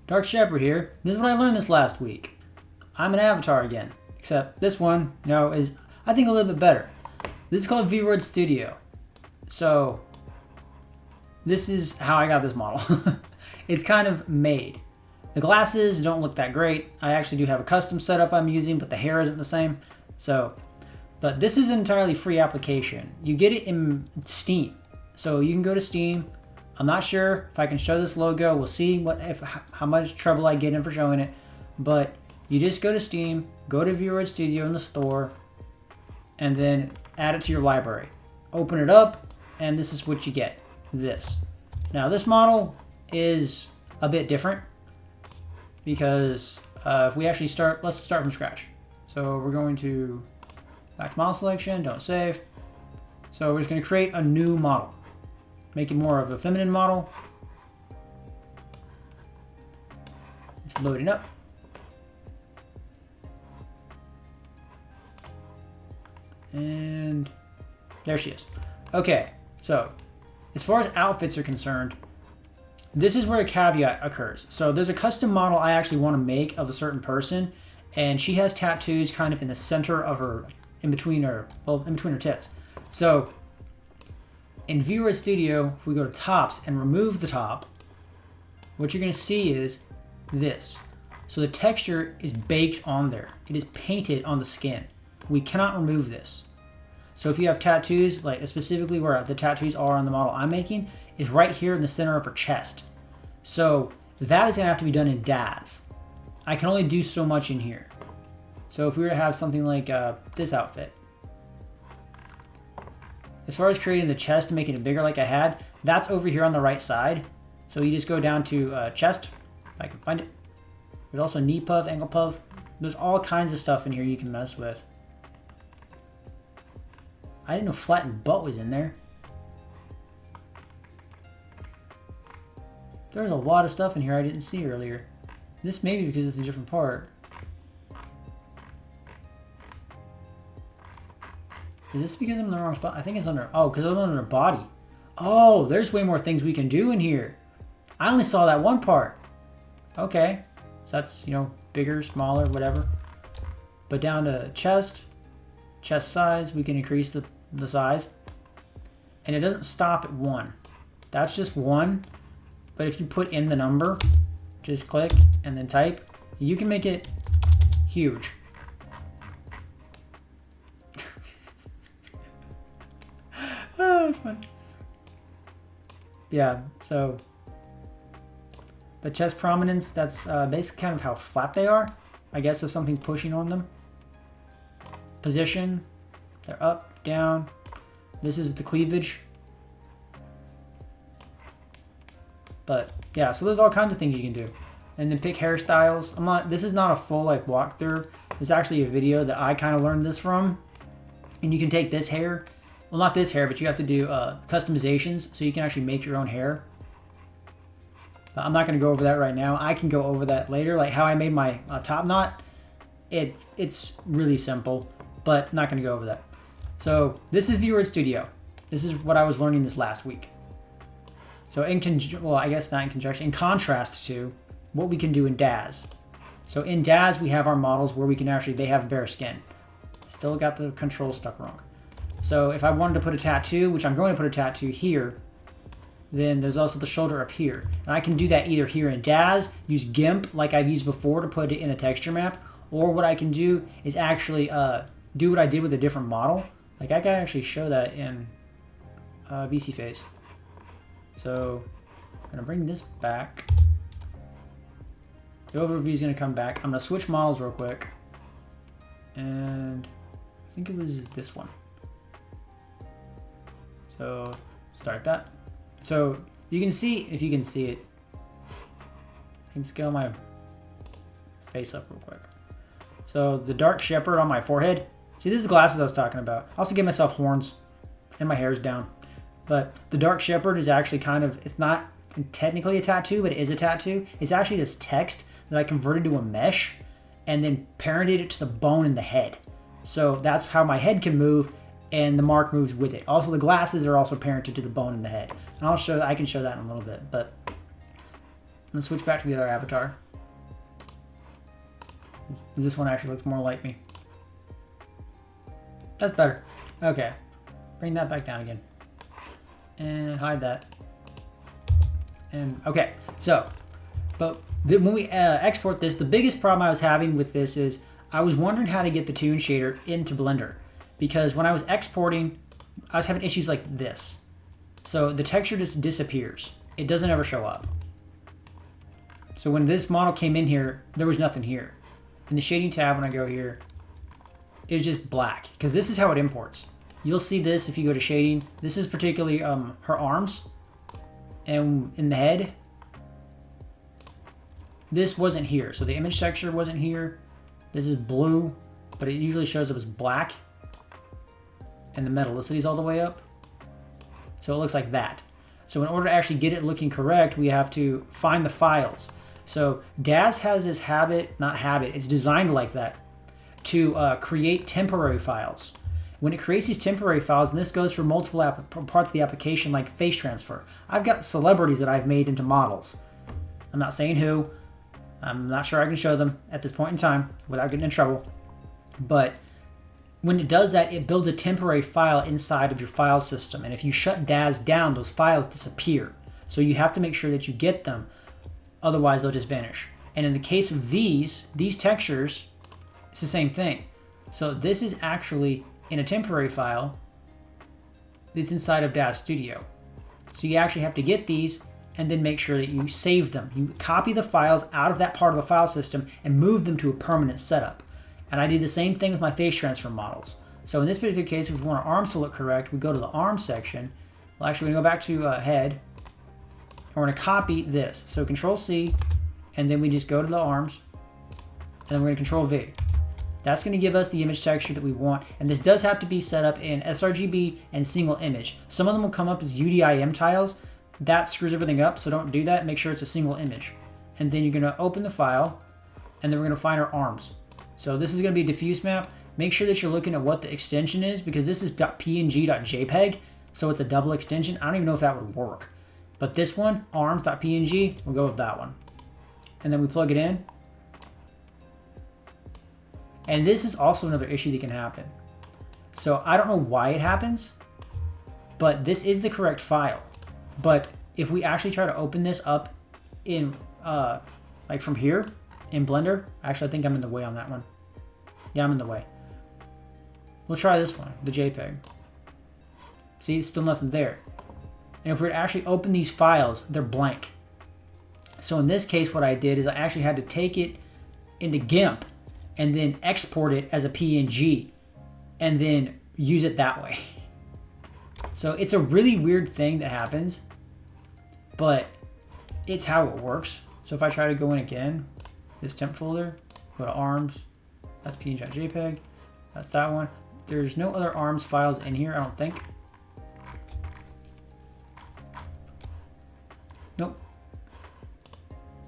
Dark Shepherd here. This is what I learned this last week. I'm an avatar again, except this one, is I think a little bit better. This is called VRoid Studio. So this is how I got this model. It's kind of made. The glasses don't look that great. I actually do have a custom setup I'm using, but the hair isn't the same. But this is an entirely free application. You get it in Steam. So you can go to Steam. I'm not sure if I can show this logo. We'll see how much trouble I get in for showing it. But you just go to Steam, go to VRoid Studio in the store, and then add it to your library. Open it up, and this is what you get. This. Now this model is a bit different because if we actually let's start from scratch. So we're going to back to model selection, don't save. So we're just going to create a new model. Make it more of a feminine model. It's loading up. And there she is. Okay, so as far as outfits are concerned, this is where a caveat occurs. So there's a custom model I actually want to make of a certain person, and she has tattoos kind of in the center of her, in between her tits. So in VRoid Studio, if we go to tops and remove the top, what you're going to see is this. So the texture is baked on there. It is painted on the skin. We cannot remove this. So if you have tattoos, like specifically where the tattoos are on the model I'm making, is right here in the center of her chest. So that is going to have to be done in Daz. I can only do so much in here. So if we were to have something like this outfit, as far as creating the chest and making it bigger like I had, that's over here on the right side. So you just go down to chest, if I can find it. There's also knee puff, ankle puff. There's all kinds of stuff in here you can mess with. I didn't know flattened butt was in there. There's a lot of stuff in here I didn't see earlier. This may be because it's a different part. Is this because I'm in the wrong spot? I think it's under, because I'm under body. Oh, there's way more things we can do in here. I only saw that one part. Okay, so that's, bigger, smaller, whatever. But down to chest size, we can increase the size. And it doesn't stop at 1. That's just 1. But if you put in the number, just click and then type, you can make it huge. Oh, fun. Yeah, so the chest prominence, that's basically kind of how flat they are. I guess if something's pushing on them. Position, they're up, down. This is the cleavage. But yeah, so there's all kinds of things you can do. And then pick hairstyles. This is not a full walkthrough. There's actually a video that I kind of learned this from. And you can take this hair, well, not this hair, but you have to do customizations so you can actually make your own hair. But I'm not going to go over that right now. I can go over that later, like how I made my top knot. It's really simple, but not going to go over that. So this is VRoid Studio. This is what I was learning this last week. So I guess not in conjunction, in contrast to what we can do in Daz. So in Daz, we have our models where we can they have bare skin. Still got the control stuck wrong. So if I wanted to put a tattoo, which I'm going to put a tattoo here, then there's also the shoulder up here. And I can do that either here in Daz, use GIMP like I've used before to put it in a texture map, or what I can do is actually do what I did with a different model. Like I can actually show that in VSeeFace. So I'm going to bring this back. The overview is going to come back. I'm going to switch models real quick. And I think it was this one. So start that. So you can see, if you can see it, I can scale my face up real quick. So the dark shepherd on my forehead. See, this is the glasses I was talking about. I also give myself horns and my hair's down. But the dark shepherd is actually it's not technically a tattoo, but it is a tattoo. It's actually this text that I converted to a mesh and then parented it to the bone in the head. So that's how my head can move and the mark moves with it. Also, the glasses are also parented to the bone in the head. And I can show that in a little bit. But gonna switch back to the other avatar. This one actually looks more like me. That's better. Okay. Bring that back down again. And hide that. And okay, so, but when we export this, the biggest problem I was having with this is I was wondering how to get the toon shader into Blender, because when I was exporting, I was having issues like this. So the texture just disappears. It doesn't ever show up. So when this model came in here, there was nothing here. In the shading tab, when I go here, it was just black, because this is how it imports. You'll see this if you go to shading. This is particularly her arms and in the head. This wasn't here, so the image texture wasn't here. This is blue, but it usually shows up as black. And the metallicity is all the way up. So it looks like that. So in order to actually get it looking correct, we have to find the files. So Daz has this habit, not habit, it's designed like that, to create temporary files. When it creates these temporary files, and this goes for multiple parts of the application, like face transfer. I've got celebrities that I've made into models. I'm not saying who. I'm not sure I can show them at this point in time without getting in trouble. But when it does that, it builds a temporary file inside of your file system. And if you shut Daz down, those files disappear. So you have to make sure that you get them. Otherwise, they'll just vanish. And in the case of these textures, it's the same thing. So this is actually in a temporary file that's inside of Daz Studio. So you actually have to get these and then make sure that you save them. You copy the files out of that part of the file system and move them to a permanent setup. And I did the same thing with my face transfer models. So in this particular case, if we want our arms to look correct, we go to the arms section. Well, actually, we're going to go back to head. And we're going to copy this. So Control C, and then we just go to the arms. And then we're going to Control V. That's going to give us the image texture that we want. And this does have to be set up in sRGB and single image. Some of them will come up as UDIM tiles. That screws everything up, so don't do that. Make sure it's a single image. And then you're going to open the file, and then we're going to find our arms. So this is going to be a diffuse map. Make sure that you're looking at what the extension is, because this is .png.jpg, so it's a double extension. I don't even know if that would work. But this one, arms.png, we'll go with that one. And then we plug it in. And this is also another issue that can happen. So I don't know why it happens, but this is the correct file. But if we actually try to open this up in, like from here in Blender, actually I think I'm in the way on that one. Yeah, I'm in the way. We'll try this one, the JPEG. See, it's still nothing there. And if we were to actually open these files, they're blank. So in this case, what I did is I actually had to take it into GIMP and then export it as a PNG and then use it that way. So it's a really weird thing that happens, but it's how it works. So if I try to go in again, this temp folder, go to arms, that's png.jpg, that's that one. There's no other arms files in here, I don't think. Nope.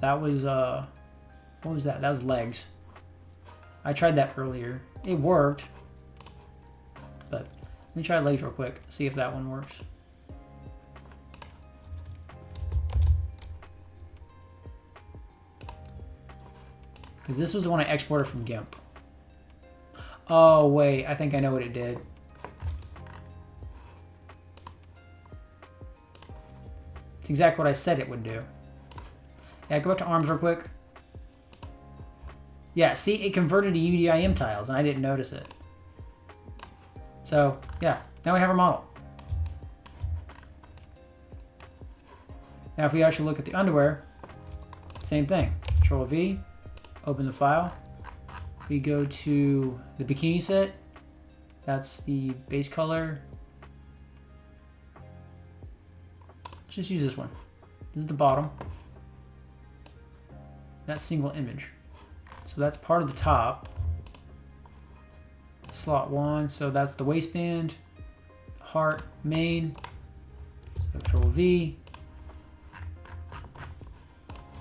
That was, what was that? That was legs. I tried that earlier. It worked. But let me try legs real quick, see if that one works. Because this was the one I exported from GIMP. Oh, wait, I think I know what it did. It's exactly what I said it would do. Yeah, go back to arms real quick. Yeah, see, it converted to UDIM tiles, and I didn't notice it. So, yeah, now we have our model. Now, if we actually look at the underwear, same thing. Control V, open the file. We go to the bikini set. That's the base color. Let's just use this one. This is the bottom. That's single image. So that's part of the top. Slot 1, so that's the waistband. Heart, main. So Control V.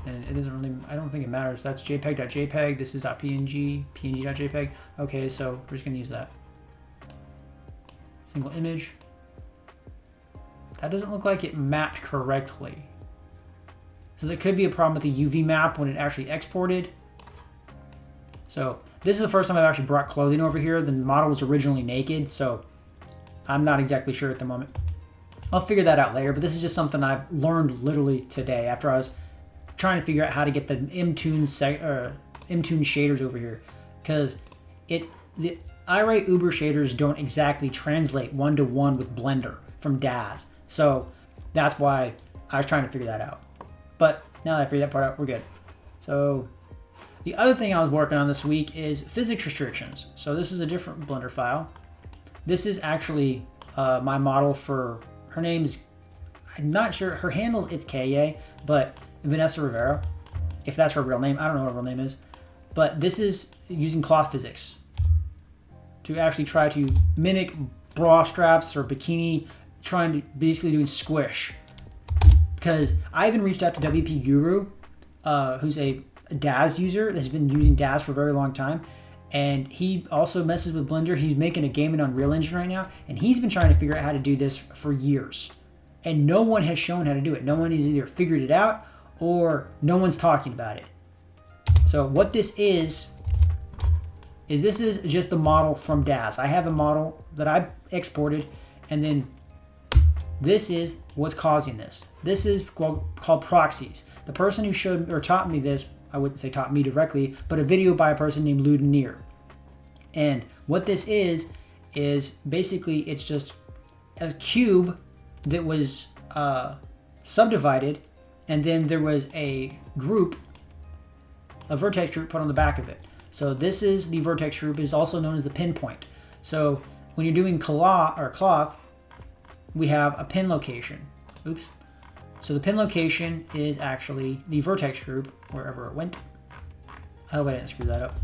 And it doesn't really, I don't think it matters. That's jpeg.jpg, this is .png, png.jpg. Okay, so we're just gonna use that. Single image. That doesn't look like it mapped correctly. So there could be a problem with the UV map when it actually exported. So this is the first time I've actually brought clothing over here. The model was originally naked, so I'm not exactly sure at the moment. I'll figure that out later, but this is just something I've learned literally today after I was trying to figure out how to get the M-Toon shaders over here. Because the iRay Uber shaders don't exactly translate one-to-one with Blender from Daz. So that's why I was trying to figure that out. But now that I figured that part out, we're good. So the other thing I was working on this week is physics restrictions. So this is a different Blender file. This is actually my model for, her name is, I'm not sure, her handle it's KA, but Vanessa Rivera, if that's her real name. I don't know what her real name is. But this is using cloth physics to actually try to mimic bra straps or bikini, trying to basically doing squish. Because I even reached out to WP Guru, who's a Daz user that's been using Daz for a very long time. And he also messes with Blender. He's making a game in Unreal Engine right now. And he's been trying to figure out how to do this for years. And no one has shown how to do it. No one has either figured it out or no one's talking about it. So what this is this is just the model from Daz. I have a model that I exported, and then this is what's causing this. This is called proxies. The person who showed or taught me this, I wouldn't say taught me directly, but a video by a person named Ludenier. And what this is basically it's just a cube that was subdivided, and then there was a vertex group put on the back of it. So this is the vertex group, is also known as the pinpoint. So when you're doing cloth, we have a pin location. Oops. So the pin location is actually the vertex group, wherever it went. I hope I didn't screw that up.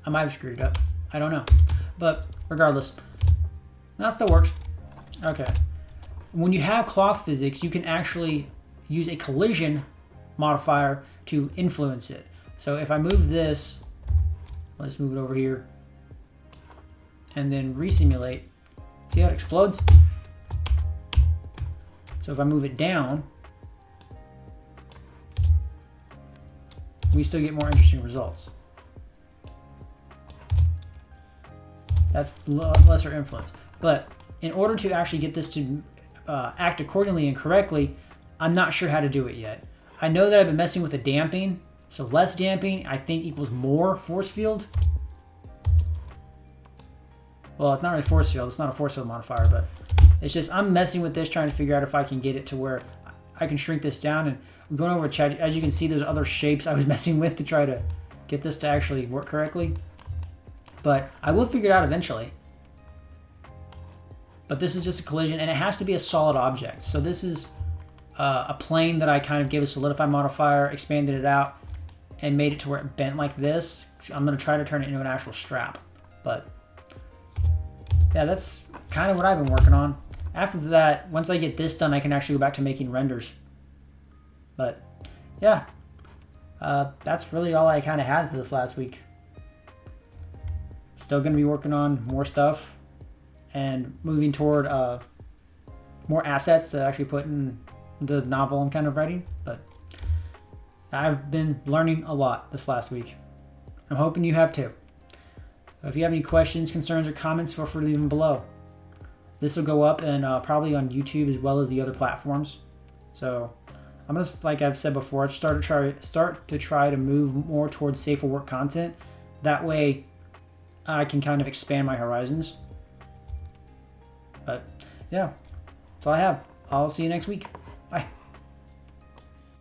I might have screwed it up. I don't know. But regardless, that still works. Okay. When you have cloth physics, you can actually use a collision modifier to influence it. So if I move this, let's move it over here, and then resimulate, see how it explodes? So if I move it down, we still get more interesting results. That's lesser influence. But in order to actually get this to act accordingly and correctly, I'm not sure how to do it yet. I know that I've been messing with the damping, so less damping I think equals more force field. Well, it's not really force field, it's not a force field modifier, but it's just I'm messing with this, trying to figure out if I can get it to where I can shrink this down. And I'm going over chat, as you can see, there's other shapes I was messing with to try to get this to actually work correctly. But I will figure it out eventually. But this is just a collision, and it has to be a solid object. So this is a plane that I kind of gave a solidify modifier, expanded it out, and made it to where it bent like this. I'm going to try to turn it into an actual strap. But yeah, that's kind of what I've been working on. After that, once I get this done, I can actually go back to making renders. But yeah, that's really all I kind of had for this last week. Still going to be working on more stuff and moving toward more assets to actually put in the novel I'm kind of writing. But I've been learning a lot this last week. I'm hoping you have too. If you have any questions, concerns, or comments, feel free to leave them below. This will go up and probably on YouTube as well as the other platforms. So I'm gonna, like I've said before, start to try to move more towards safer work content. That way, I can kind of expand my horizons. But yeah, that's all I have. I'll see you next week. Bye.